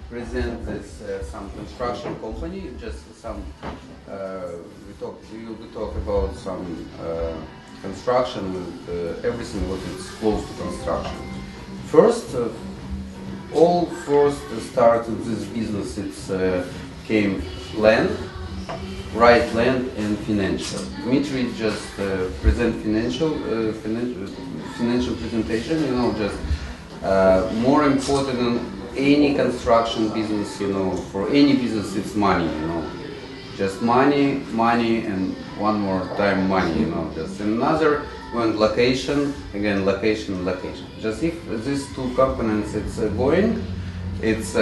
present this some construction company. Just some we will be talk about some construction with everything what is close to construction. First, all first start of this business. It's came land, right land and financial. Dmitry just present financial presentation. You know, just more important than any construction business. You know, for any business it's money. You know, just money, money, and one more time money. You know, just another one location again, location, location. Just if these two components it's going, it's.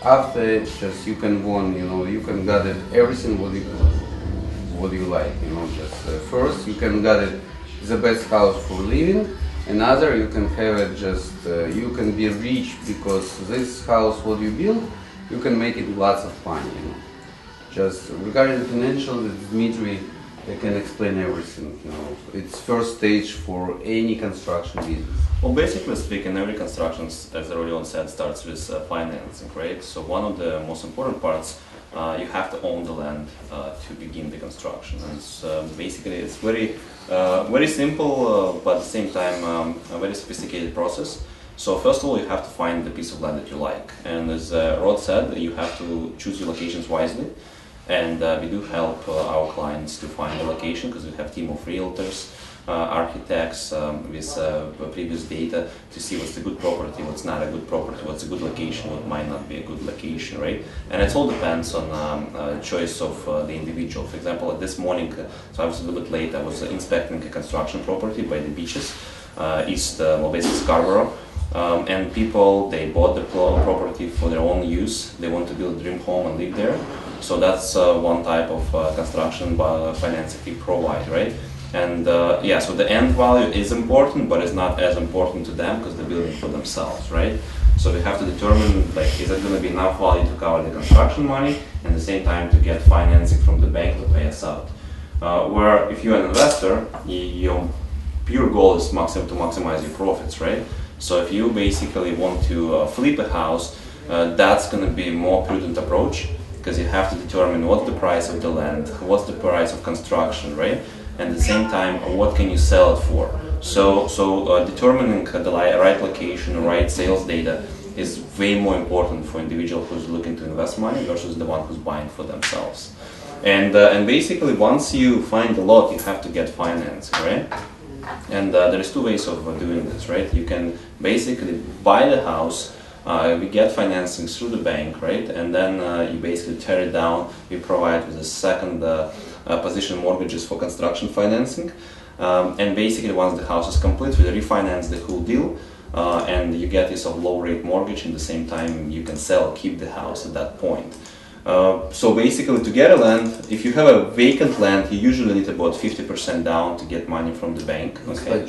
After just you can won, you know, you can get it everything what you like, you know. Just first you can get it the best house for living. Another you can have it just you can be rich because this house what you build, you can make it lots of money, you know. Just regarding financial, Dmitry can explain everything, you know. It's first stage for any construction business. Well, basically speaking, every construction, as Rodion said, starts with financing, right? So one of the most important parts, you have to own the land to begin the construction. And it's, basically, it's very simple, but at the same time, a very sophisticated process. So first of all, you have to find the piece of land that you like. And as Rod said, you have to choose your locations wisely. And we do help our clients to find the location because we have a team of realtors, architects with previous data to see what's a good property, what's not a good property, what's a good location, what might not be a good location, right? And it all depends on choice of the individual. For example, this morning, so I was a little bit late, I was inspecting a construction property by the beaches, well, basically Scarborough. And people, they bought the property for their own use. They want to build a dream home and live there. So that's one type of construction financing we provide, right? And yeah, so the end value is important, but it's not as important to them because they're building for themselves, right? So we have to determine, like, is it going to be enough value to cover the construction money and at the same time to get financing from the bank to pay us out. Where if you're an investor, your pure goal is to maximize your profits, right? So if you basically want to flip a house, that's going to be a more prudent approach because you have to determine what's the price of the land, what's the price of construction, right? And at the same time, what can you sell it for? So determining the right location, right sales data is way more important for individual who's looking to invest money versus the one who's buying for themselves. And basically, once you find the lot, you have to get financing, right? And there's two ways of doing this, right? You can basically buy the house, we get financing through the bank, right? And then you basically tear it down. We provide with a second position mortgages for construction financing. And basically once the house is complete, we refinance the whole deal and you get yourself low rate mortgage. And at the same time, you can sell, keep the house at that point. So basically, to get a land, if you have a vacant land, you usually need about 50% down to get money from the bank. Okay.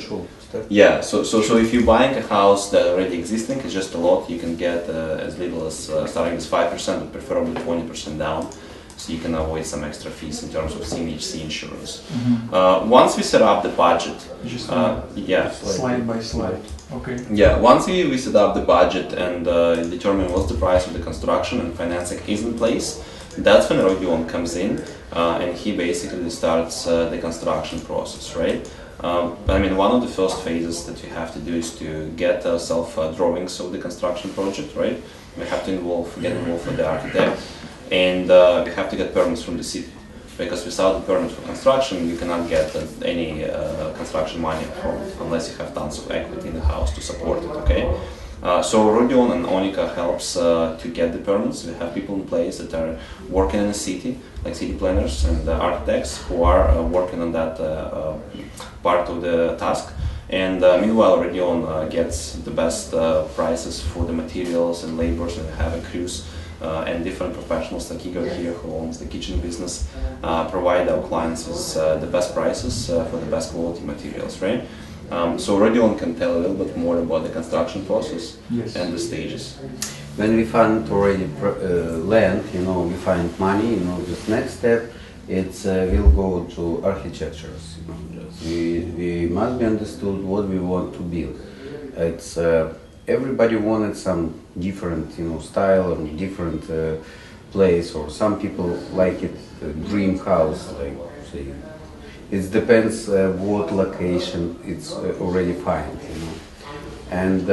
Yeah. So if you're buying a house that already existing, it's just a lot. You can get as little as starting with 5%, but preferably 20% down, so you can avoid some extra fees in terms of CMHC insurance. Mm-hmm. Once we set up the budget, yeah, slide by slide. Okay. Yeah, once we set up the budget and determine what's the price of the construction and financing is in place, that's when Rodion comes in and he basically starts the construction process, right? I mean, one of the first phases that we have to do is to get self-drawings of the construction project, right? We have to get involved with the architect, and we have to get permits from the city. Because without the permit for construction, you cannot get any construction money unless you have tons of equity in the house to support it, okay? So Rodion and Onika helps to get the permits. We have people in place that are working in the city, like city planners and architects who are working on that part of the task. And meanwhile, Rodion gets the best prices for the materials and labors, and we have a crews and different professionals like Igor here, who owns the kitchen business, provide our clients with the best prices for the best quality materials, right? So Rodion can tell a little bit more about the construction process. Yes. And the stages. When we find already land, you know, we find money, you know, this next step, it's we'll go to architectures. You know, we must be understood what we want to build. It's everybody wanted some different, style or different place, or some people like it dream house, like say. It depends what location it's already find. And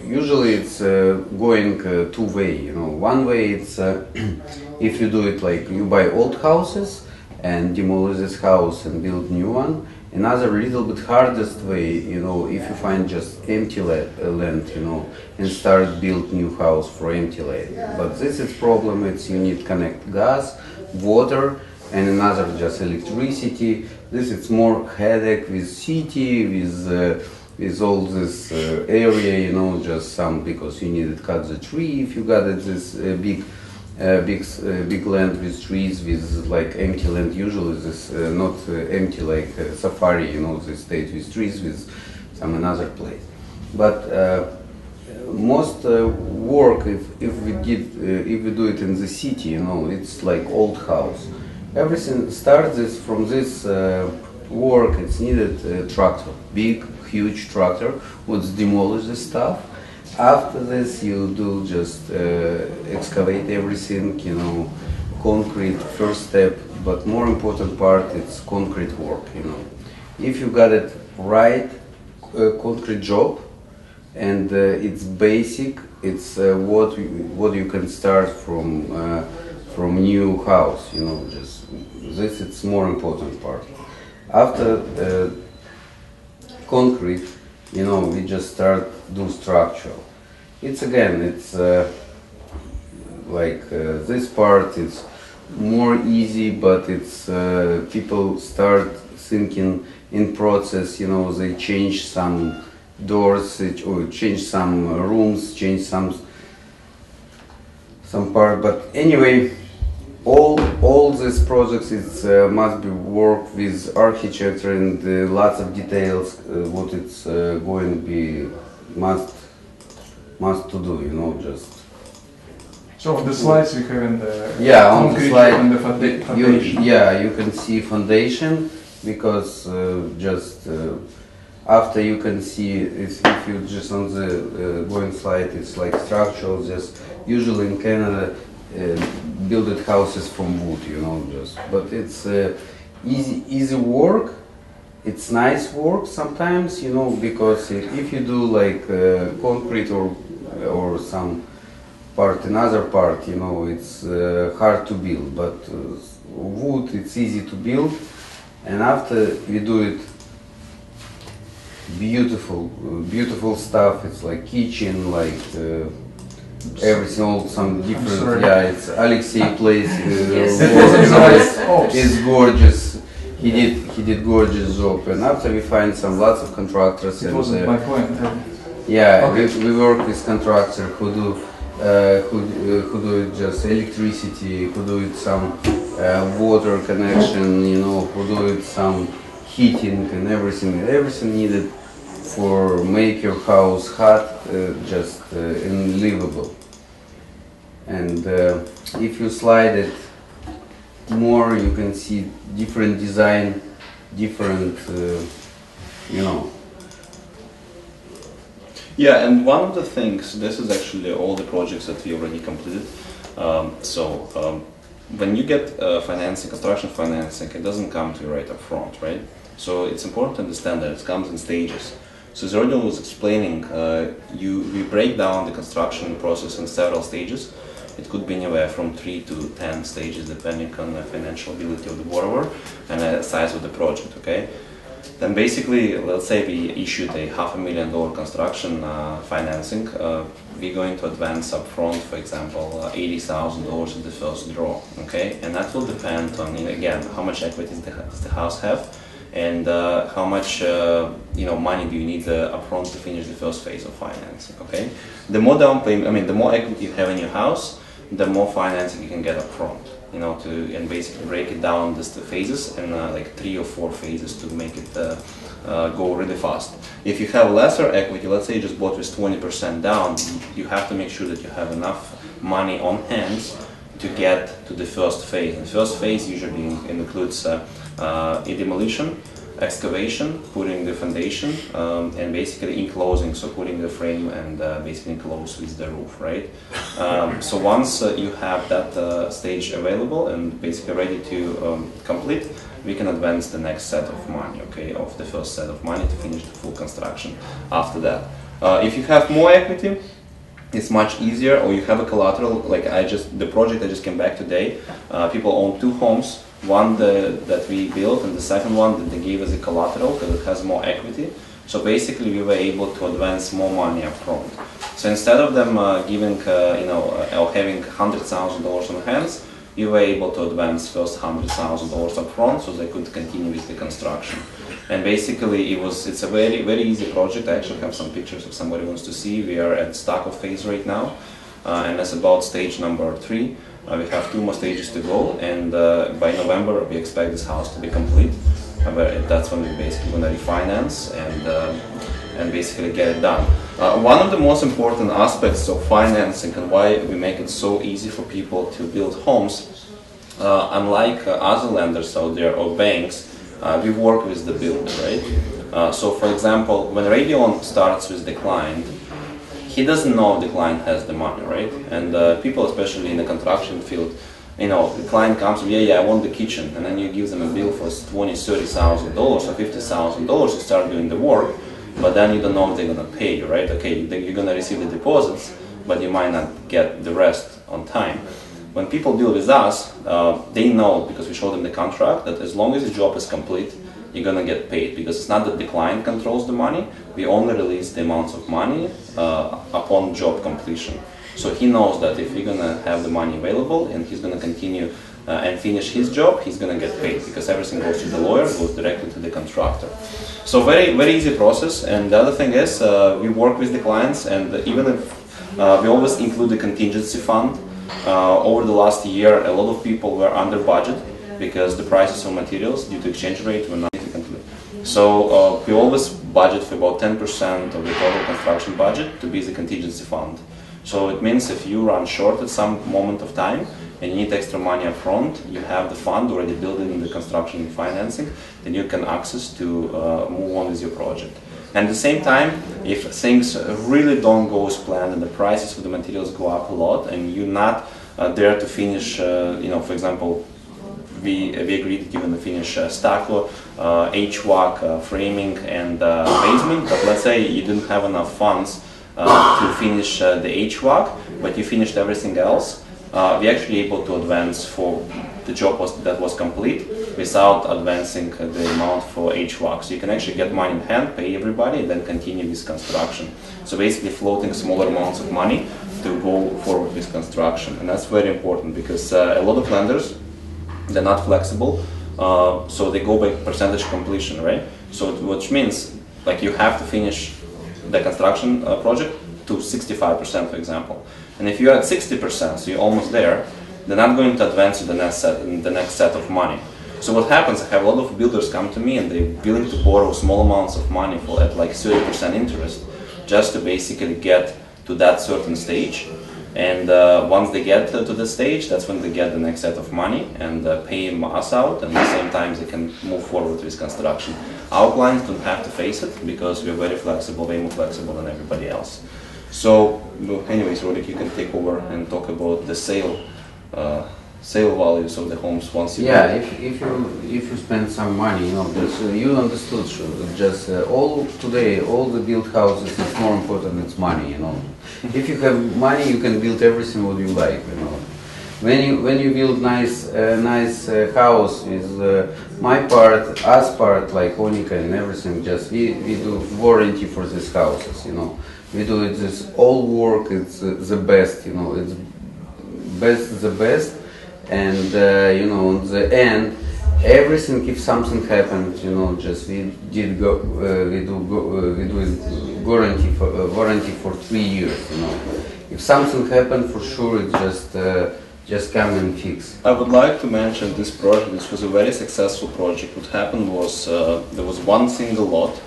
usually it's going two way. One way it's if you do it like you buy old houses and demolish this house and build new one. Another little bit hardest way, if you find just empty land, and start build new house for empty land. But this is problem. It's you need connect gas, water, and another just electricity. This is more headache with city, with all this area, just some because you need to cut the tree if you got it, this big land with trees, with like empty land. Usually this not empty like safari, they stayed with trees with some another place. But most work if we do it in the city, it's like old house. Everything starts from this work. It's needed tractor, big, huge tractor, would demolish the stuff. After this, you do just excavate everything, concrete first step. But more important part, it's concrete work. If you got it right, concrete job, and it's basic. It's what you can start from new house. Just this. It's more important part. After concrete, we just start do structural. It's like this part is more easy, but it's people start thinking in process. They change some doors, or change some rooms, change some part. But anyway, all these projects must be work with architecture and lots of details. What it's going to be must to do. Just. So on the slides we have in the on the concrete slide, and the foundation. you can see foundation because just after you can see if you just on the going slide, it's like structural. Just usually in Canada. Builded houses from wood, but it's easy work. It's nice work sometimes, because if you do like concrete or some part, another part, it's hard to build. But wood, it's easy to build, and after we do it, beautiful stuff. It's like kitchen, like. Everything, all some different. It's Alexei place. It's gorgeous. He did gorgeous job, and after we find lots of contractors. It wasn't my point. We work with contractors who do just electricity, who do it some water connection, who do it some heating and everything needed for make your house hot, and livable. And if you slide it more, you can see different design, different, Yeah, and one of the things, this is actually all the projects that we already completed. When you get construction financing, it doesn't come to you right up front, right? So it's important to understand that it comes in stages. So as Rodyon was explaining, we break down the construction process in several stages. It could be anywhere from 3 to 10 stages, depending on the financial ability of the borrower and the size of the project. Okay. Then basically, let's say we issued a $500,000 construction financing. We're going to advance upfront, for example, $80,000 in the first draw. Okay, and that will depend on, again, how much equity does the house have. And how much money do you need upfront to finish the first phase of financing? Okay, the more down payment, the more equity you have in your house, the more financing you can get upfront. And basically break it down just the phases and like 3 or 4 phases to make it go really fast. If you have lesser equity, let's say you just bought with 20% down, you have to make sure that you have enough money on hand to get to the first phase. And the first phase usually includes a demolition, excavation, putting the foundation, and basically enclosing, so putting the frame and basically enclose with the roof, right? So once you have that stage available and basically ready to complete, we can advance the next set of money, okay, of the first set of money to finish the full construction after that. If you have more equity, it's much easier, or you have a collateral, like the project I just came back today, people own 2 homes, one that we built and the second one that they gave as a collateral because it has more equity. So basically we were able to advance more money up front. So instead of them giving, or having $100,000 on hands, we were able to advance first $100,000 up front so they could continue with the construction. And basically it's a very, very easy project. I actually have some pictures if somebody wants to see. We are at stucco phase right now, and that's about stage number 3. We have 2 more stages to go, and by November we expect this house to be complete. That's when we're basically going to refinance and basically get it done. One of the most important aspects of financing and why we make it so easy for people to build homes, unlike other lenders out there or banks, we work with the builder, right? So for example, when Radion starts with the client, he doesn't know if the client has the money, right? And people, especially in the construction field, the client comes, I want the kitchen, and then you give them a bill for $20,000, $30,000 or $50,000 to start doing the work, but then you don't know if they're gonna pay you, right? Okay, you're gonna receive the deposits, but you might not get the rest on time. When people deal with us, they know, because we show them the contract, that as long as the job is complete, you're gonna get paid, because it's not that the client controls the money, we only release the amounts of money upon job completion. So he knows that if we're gonna have the money available and he's gonna continue and finish his job, he's gonna get paid, because everything goes to the lawyer, goes directly to the contractor. So very, very easy process. And the other thing is, we work with the clients, and even if we always include the contingency fund. Over the last year, a lot of people were under budget because the prices of materials due to exchange rate were not significantly. So we always budget for about 10% of the total construction budget to be the contingency fund. So it means if you run short at some moment of time and you need extra money up front, you have the fund already built in the construction and financing, then you can access to move on with your project. And at the same time, if things really don't go as planned and the prices of the materials go up a lot and you're not there to finish, for example, we agreed to give them to finish stucco, HVAC, framing, and basement, but let's say you didn't have enough funds to finish the HVAC, but you finished everything else, we're actually able to advance for the job that was complete without advancing the amount for HVAC. So you can actually get money in hand, pay everybody, and then continue with construction. So basically floating smaller amounts of money to go forward with construction. And that's very important because a lot of lenders, they're not flexible, so they go by percentage completion, right? So which means like you have to finish the construction project to 65%, for example. And if you're at 60%, so you're almost there, they're not going to advance to the next set of money. So what happens, I have a lot of builders come to me and they're willing to borrow small amounts of money for at like 30% interest just to basically get to that certain stage. And once they get to the stage, that's when they get the next set of money and pay us out, and at the same time they can move forward with construction. Our clients don't have to face it because we're very flexible, way more flexible than everybody else. So anyways, Rodik, you can take over and talk about the sale values of the homes once you if you spend some money, you understood, just all the built houses, it's more important, it's money, If you have money, you can build everything what you like, When you build nice house with my part, us part, like Onika and everything, just we do warranty for these houses, We do it, this all work, it's the best, it's the best. And on the end, everything, if something happened, just we do warranty for 3 years, If something happened, for sure, it's just come and fix. I would like to mention this project. This was a very successful project. What happened was there was one single lot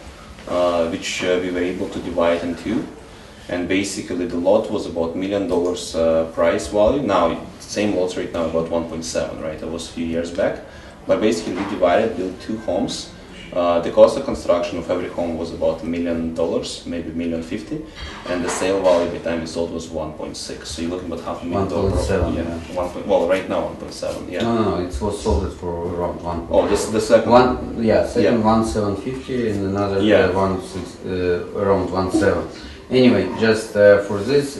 which we were able to divide in two. And basically the lot was about $1 million price value. Now, same lots right now about 1.7, right? That was a few years back. But basically we divided, built 2 homes, The cost of construction of every home was about $1 million, maybe $1,050,000, and the sale value by the time we sold was 1.6. So you're looking about $500,000. 1.7, Yeah. Well, right now 1.7. Yeah. No, it was sold for around 1. Oh, this the second. One, yeah, second Yeah. 1,750 and another Yeah. around 1.7. Anyway, just for this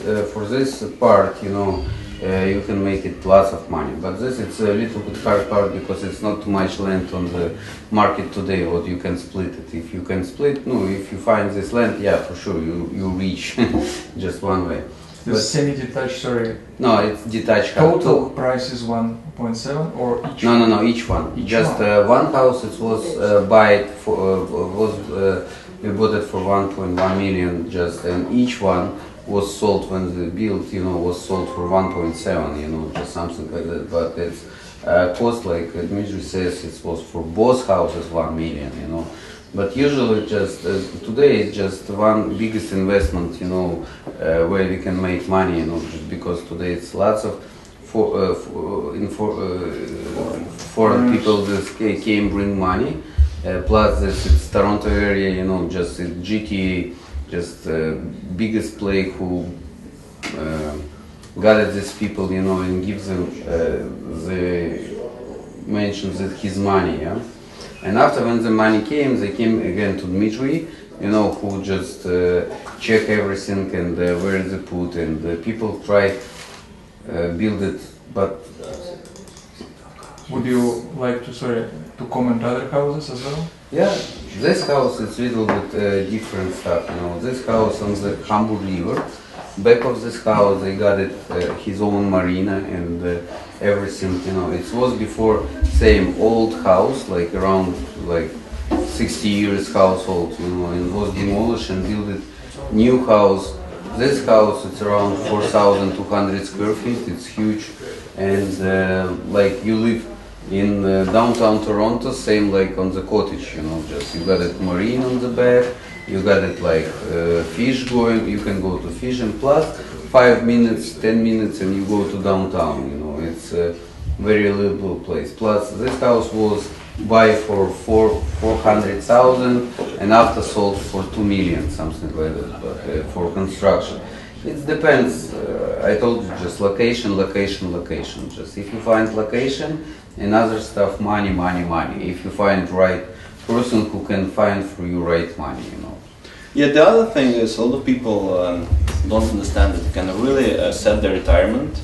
part, you can make it lots of money. But this it's a little bit hard part because it's not too much land on the market today. What you can split it. If you can split, no, if you find this land, yeah, for sure you reach just one way. The semi-detached, sorry, No, it's detached house. total price is 1.7 or each? No, each one. Each Just one. one house. It was we bought it for 1.1 million. Just and each one was sold when the build, was sold for 1.7. Just something like that. But it's cost like Dmitry says. It was for both houses 1 million. But usually, just today, it's just one biggest investment. Where we can make money. Just because today it's lots of foreign people that came bring money. Plus, it's Toronto area, just it's GTA, just biggest player who gathered these people, and gives them mentions that his money, yeah. And after when the money came, they came again to Dmitry, who just check everything and where they put, and people try build it, but. Would you like to comment other houses as well? Yeah, this house is a little bit different stuff. This house on the Hamburg River. Back of this house, they got it his own marina and everything. It was before same old house, like around 60 years household. And was demolished and built it new house. This house it's around 4,200 square feet. It's huge, and you live in downtown Toronto, same like on the cottage, just you got it marine on the back, you got it fish going, you can go to fish, and plus 5 minutes, 10 minutes and you go to downtown, it's a very livable place. Plus this house was buy for 400,000 and after sold for 2 million, something like that, but for construction. It depends, I told you, just location. Just if you find location and other stuff, money. If you find right person who can find for you right money, Yeah, the other thing is a lot of people don't understand that you can really set their retirement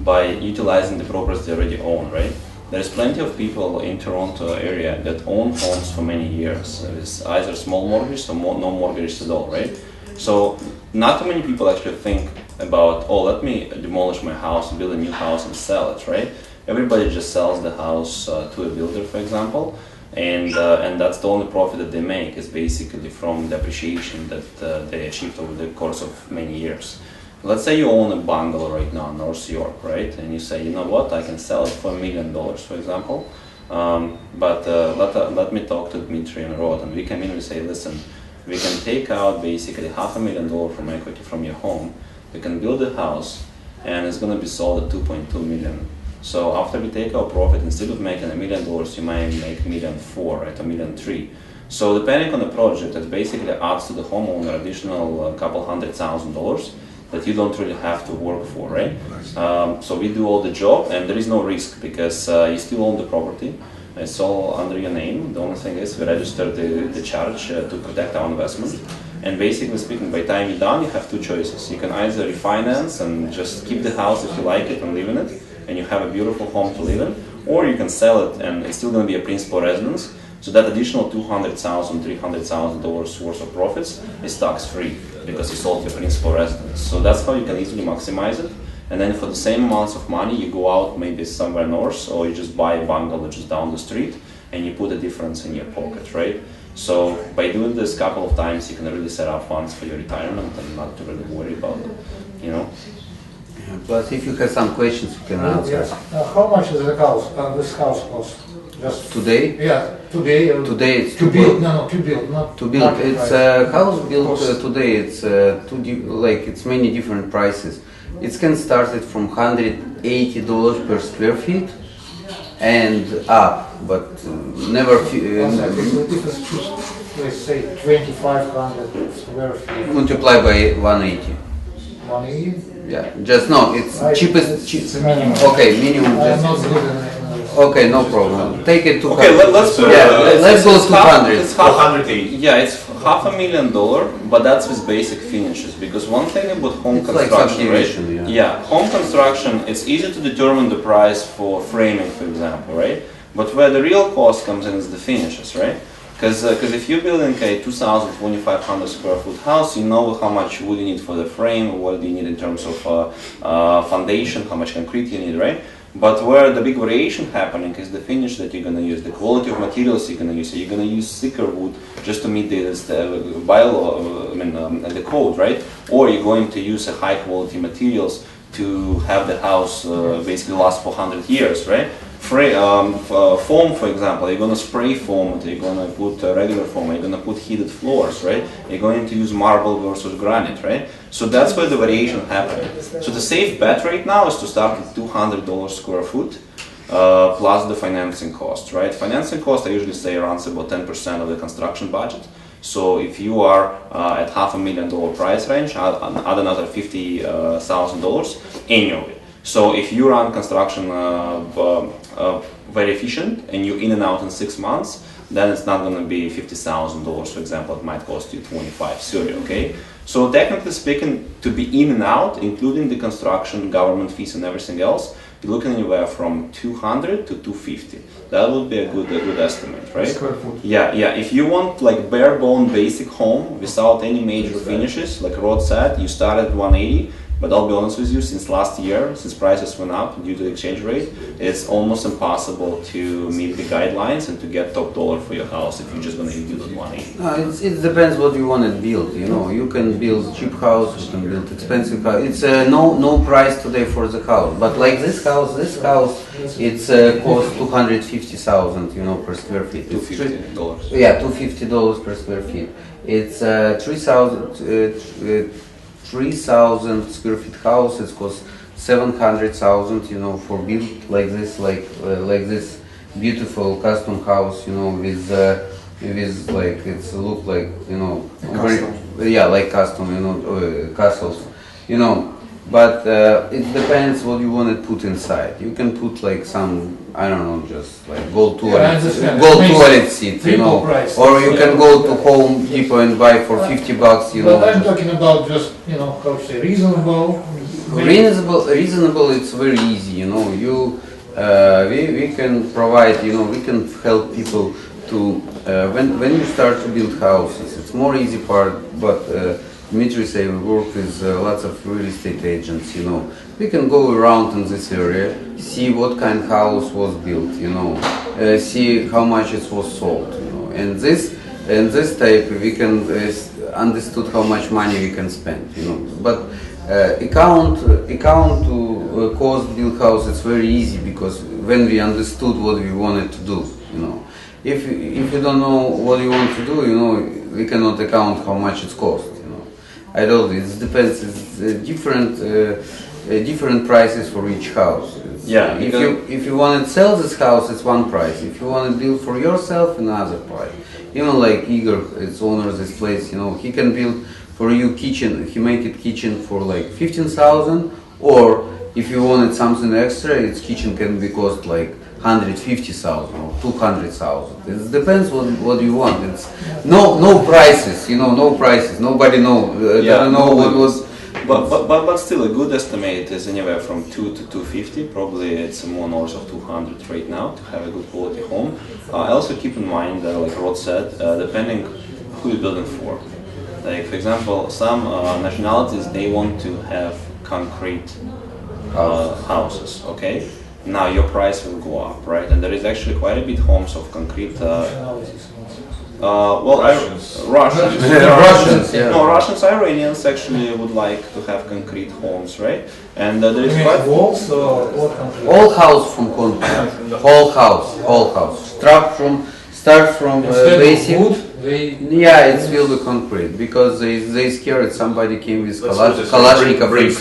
by utilizing the properties they already own, right? There's plenty of people in Toronto area that own homes for many years. It's either small mortgage or no mortgage at all, right? So not too many people actually think about, let me demolish my house and build a new house and sell it, right? Everybody just sells the house to a builder, for example, and that's the only profit that they make is basically from the appreciation that they achieved over the course of many years. Let's say you own a bungalow right now in North York, right? And you say, you know what, I can sell it for $1 million, for example, but let me talk to Dmitry and Rod, and we come in and we say, listen, we can take out basically $500,000 from equity from your home. We can build a house, and it's going to be sold at $2.2 million. So after we take our profit, instead of making $1 million, you might make $1.4 million, right, $1.3 million. So depending on the project, it basically adds to the homeowner additional couple $100,000 that you don't really have to work for, right? So we do all the job, and there is no risk because you still own the property. It's all under your name. The only thing is we register the charge to protect our investment. And basically speaking, by the time you're done, you have two choices. You can either refinance and just keep the house if you like it and live in it, and you have a beautiful home to live in, or you can sell it and it's still going to be a principal residence. So that additional $200,000, $300,000 worth of profits is tax-free because you sold your principal residence. So that's how you can easily maximize it. And then for the same amounts of money, you go out maybe somewhere north, or you just buy a bungalow just down the street, and you put the difference in your pocket, right? So by doing this a couple of times, you can really set up funds for your retirement and not to really worry about it, Plus, if you have some questions, you can answer. Yes. How much is the house? This house cost? Just Today? yeah, today. Today it's to build. No, to build, not to build. market It's price. house built Cost. today. It's it's many different prices. It can start it from $180 per square feet and up, but never. If it's just, let's say, 2,500 square feet, Multiply by 180. 180? Yeah, just no. It's cheapest. It's a minimum. Okay, minimum. I'm not Just, good in okay, no problem. Take it to. Okay, let's put let's go it's 200. It's half, 180. yeah, it's $500,000, but that's with basic finishes. Because one thing about home It's like construction, right? subdivision, yeah. home construction, it's easy to determine the price for framing, for example, right? But where the real cost comes in is the finishes, right? Because if you're building a 2,000, 2,500 square foot house, you know how much wood you need for the frame, what do you need in terms of foundation, how much concrete you need, right? But where the big variation happening is the finish that you're going to use, the quality of materials you're going to use. So you're going to use thicker wood just to meet the bylaw, the code, right? Or you're going to use a high quality materials to have the house basically last for 100 years, right? Foam, for example, you're going to spray foam, you're going to put regular foam, you're going to put heated floors, right? You're going to use marble versus granite, right? So that's where the variation happens. So the safe bet right now is to start with $200 square foot plus the financing cost, right? Financing cost, I usually say around about 10% of the construction budget. So if you are at $500,000 price range, add another $50,000 annually. So if you run construction very efficient and you're in and out in 6 months, then it's not going to be $50,000, for example. It might cost you 25, 30, okay? So technically speaking, to be in and out, including the construction, government fees and everything else, you're looking anywhere from 200 to 250. That would be a good estimate, right? Square foot. Yeah. If you want like bare bone basic home without any major finishes, like Rod said, you start at 180. But I'll be honest with you, since last year, since prices went up due to the exchange rate, it's almost impossible to meet the guidelines and to get top dollar for your house if you're just going to build at 180. It depends what you want to build. You know, you can build cheap house, you can build expensive house. It's no price today for the house. But like this house, it's cost 250,000, you know, per square feet. It's $250. Yeah, $250 per square feet. It's 3,000 square feet house. It costs 700,000, you know, for build like this, like this beautiful custom house, you know, with like it's look like, you know, like custom, you know, castles, you know. But it depends what you want to put inside. You can put like some, I don't know, just like gold toilet seat, you know, or you can go to Home Depot and buy for $50, you know. But I'm talking about just, you know, how to say, reasonable. Reasonable. It's very easy, you know. We can provide, you know, we can help people to when you start to build houses. It's more easy part, but. Dmitry say we work with lots of real estate agents, you know. We can go around in this area, see what kind of house was built, you know, see how much it was sold, you know. And this type we can understood how much money we can spend, you know. But account to cost build house, it's very easy because when we understood what we wanted to do, you know. If you don't know what you want to do, you know, we cannot account how much it costs. I told you, it depends. It's different prices for each house. If you want to sell this house, it's one price. If you want to build for yourself, another price. Even like Igor, it's owner of this place. You know, he can build for you kitchen. He make it kitchen for like 15,000. Or if you wanted something extra, its kitchen can be cost like 150,000 or 200,000. It depends what you want. It's no prices, you know, no prices. Nobody doesn't know what was. But still, a good estimate is anywhere from 2 to 250. Probably it's more north of 200 right now to have a good quality home. I also keep in mind, like Rod said, depending who you're building for. Like for example, some nationalities they want to have concrete houses. Okay. Now your price will go up, right? And there is actually quite a bit homes of concrete. Russians. Russians, yeah. No, Russians, Iranians actually would like to have concrete homes, right? And there is quite walls or what concrete? All house from concrete. Whole house. Start from Instead basic. of wood, They, Yeah, it's filled with concrete because they scared somebody came with Let's put this way, Kalashnikov and bricks.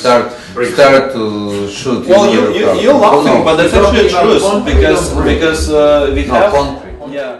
start to shoot. Well, in your car. you're laughing, Oh, no. but that's You're actually talking about true concrete because or brick? because we No, have concrete. yeah.